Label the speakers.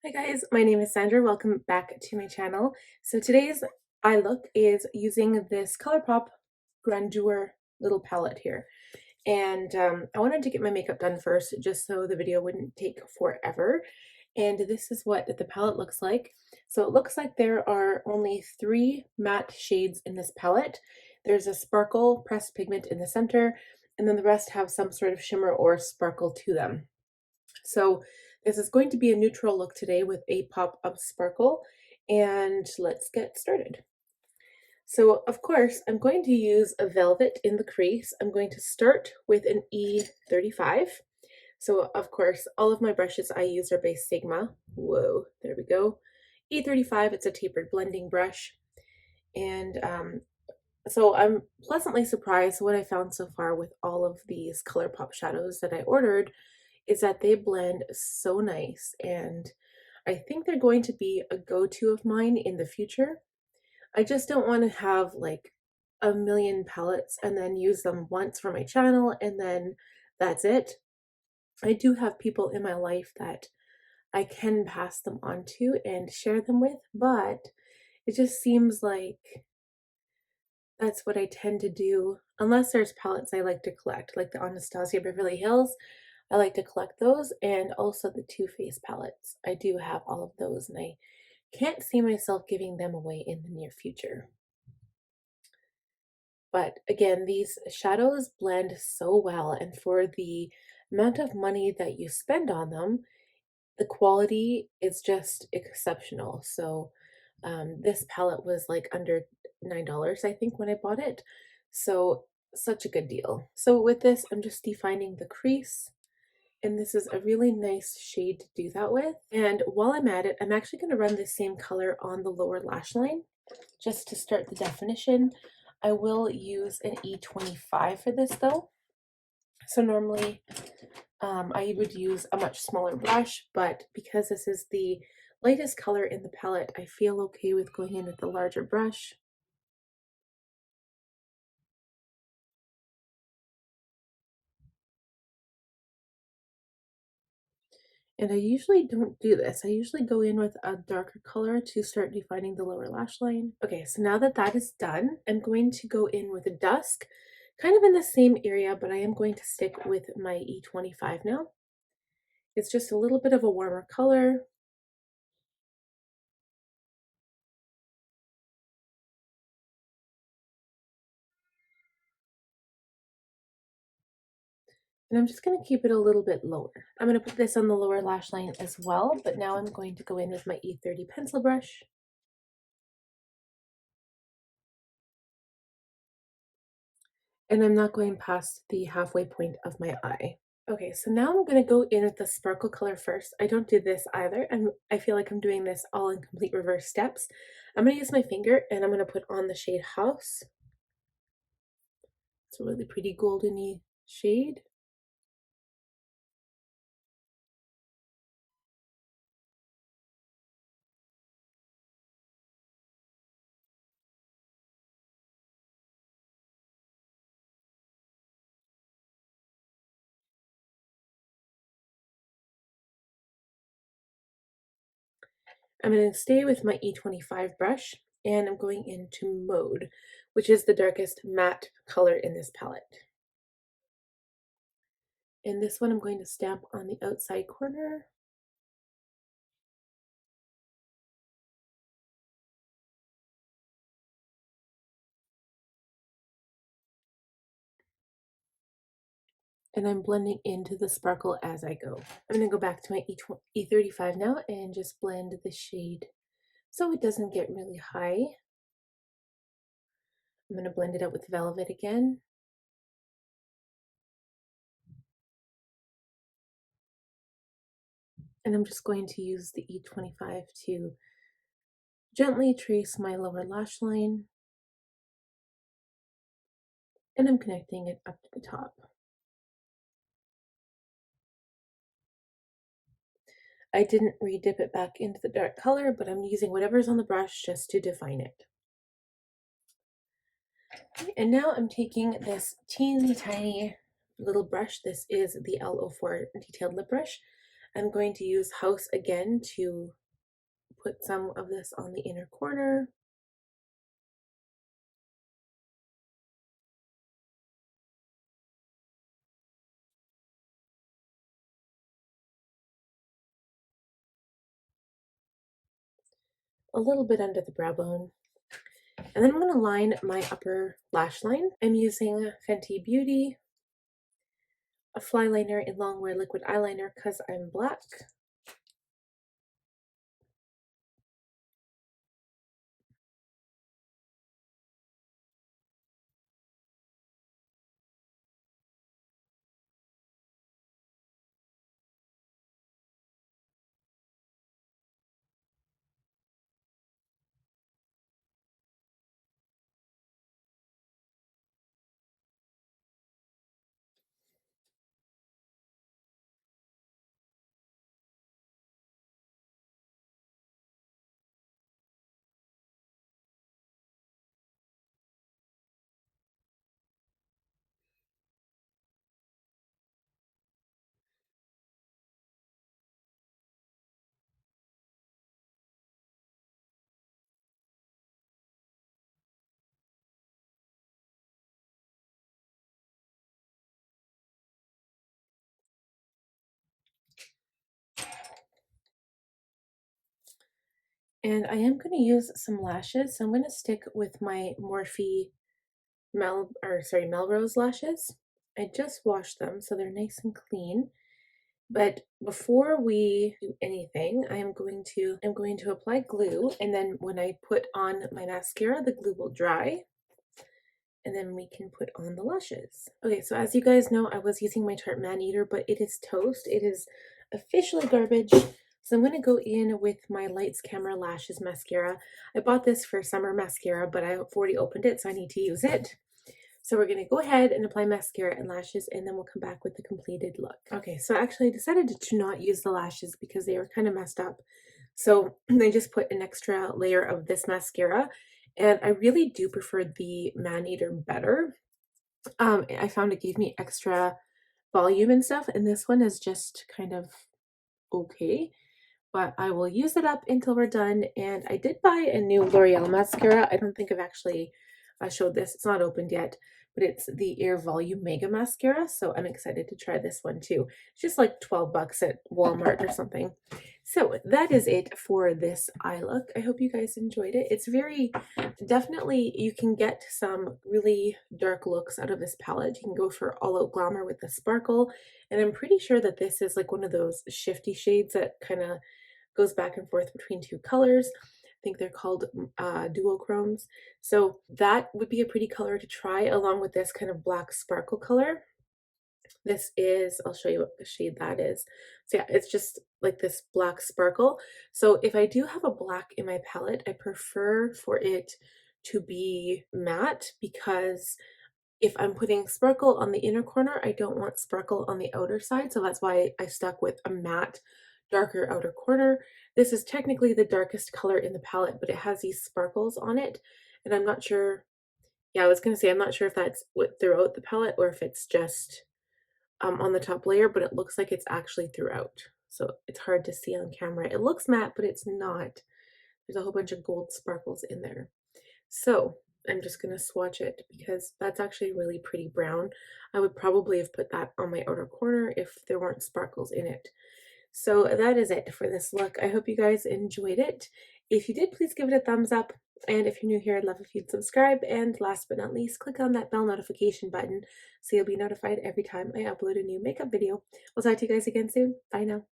Speaker 1: Hi guys, my name is Sandra. Welcome back to my channel. So today's eye look is using this Colourpop Grandeur little palette here. And I wanted to get my makeup done first just so the video wouldn't take forever. And this is what the palette looks like. So it looks like there are only 3 matte shades in this palette. There's a sparkle pressed pigment in the center, and then the rest have some sort of shimmer or sparkle to them. So this is going to be a neutral look today with a pop of sparkle, and let's get started. So of course, I'm going to use a velvet in the crease. I'm going to start with an E35. So of course, all of my brushes I use are by Sigma. Whoa, there we go. E35, it's a tapered blending brush. And so I'm pleasantly surprised what I found so far with all of these Colourpop shadows that I ordered is that they blend so nice, and I think they're going to be a go-to of mine in the future. I just don't want to have like a million palettes and then use them once for my channel and then that's it. I do have people in my life that I can pass them on to and share them with, but it just seems like that's what I tend to do unless there's palettes I like to collect, like the Anastasia Beverly Hills. I like to collect those, and also the Too Faced palettes. I do have all of those, and I can't see myself giving them away in the near future. But again, these shadows blend so well, and for the amount of money that you spend on them, the quality is just exceptional. So this palette was like under $9, I think, when I bought it. So such a good deal. So with this, I'm just defining the crease, and this is a really nice shade to do that with. And while I'm at it, I'm actually going to run the same color on the lower lash line just to start the definition. I will use an E25 for this though. So normally I would use a much smaller brush, but because this is the lightest color in the palette, I feel okay with going in with the larger brush. And I usually don't do this. I usually go in with a darker color to start defining the lower lash line. Okay, so now that that is done, I'm going to go in with a dusk, kind of in the same area, but I am going to stick with my E25 now. It's just a little bit of a warmer color. And I'm just going to keep it a little bit lower. I'm going to put this on the lower lash line as well, but now I'm going to go in with my E30 pencil brush. And I'm not going past the halfway point of my eye. Okay, so now I'm going to go in with the sparkle color first. I don't do this either. I feel like I'm doing this all in complete reverse steps. I'm going to use my finger and I'm going to put on the shade House. It's a really pretty goldeny shade. I'm going to stay with my E25 brush, and I'm going into Mode, which is the darkest matte color in this palette. And this one I'm going to stamp on the outside corner. And I'm blending into the sparkle as I go. I'm going to go back to my E35 now and just blend the shade so it doesn't get really high. I'm going to blend it out with Velvet again. And I'm just going to use the E25 to gently trace my lower lash line. And I'm connecting it up to the top. I didn't re-dip it back into the dark color, but I'm using whatever's on the brush just to define it. And now I'm taking this teeny tiny little brush. This is the L04 detailed lip brush. I'm going to use House again to put some of this on the inner corner. A little bit under the brow bone. And then I'm going to line my upper lash line. I'm using Fenty Beauty, a fly liner in Longwear liquid eyeliner because I'm black. And I am going to use some lashes. So I'm going to stick with my Morphe Melrose lashes. I just washed them so they're nice and clean. But before we do anything, I'm going to apply glue, and then when I put on my mascara, the glue will dry. And then we can put on the lashes. Okay, so as you guys know, I was using my Tarte Man Eater, but it is toast. It is officially garbage. So I'm going to go in with my Lights Camera Lashes mascara. I bought this for summer mascara, but I've already opened it, so I need to use it. So we're going to go ahead and apply mascara and lashes, and then we'll come back with the completed look. Okay, so actually I decided to not use the lashes because they were kind of messed up. So I just put an extra layer of this mascara, and I really do prefer the Man Eater better. I found it gave me extra volume and stuff, and this one is just kind of okay. But I will use it up until we're done. And I did buy a new L'Oreal mascara. I don't think I've actually showed this. It's not opened yet, but it's the Air Volume Mega Mascara. So I'm excited to try this one too. It's just like 12 bucks at Walmart or something. So that is it for this eye look. I hope you guys enjoyed it. It's very, definitely you can get some really dark looks out of this palette. You can go for all out glamour with the sparkle. And I'm pretty sure that this is like one of those shifty shades that kind of goes back and forth between two colors. I think they're called duochromes. So that would be a pretty color to try along with this kind of black sparkle color. This is, I'll show you what the shade that is. So yeah, it's just like this black sparkle. So if I do have a black in my palette, I prefer for it to be matte, because if I'm putting sparkle on the inner corner, I don't want sparkle on the outer side. So that's why I stuck with a matte, darker outer corner. This is technically the darkest color in the palette, but it has these sparkles on it. And I'm not sure, yeah, I was going to say, I'm not sure if that's throughout the palette or if it's just on the top layer, but it looks like it's actually throughout. So it's hard to see on camera. It looks matte, but it's not. There's a whole bunch of gold sparkles in there. So I'm just going to swatch it because that's actually really pretty brown. I would probably have put that on my outer corner if there weren't sparkles in it. So that is it for this look. I hope you guys enjoyed it. If you did, please give it a thumbs up. And if you're new here, I'd love if you'd subscribe. And last but not least, click on that bell notification button so you'll be notified every time I upload a new makeup video. I'll talk to you guys again soon. Bye now.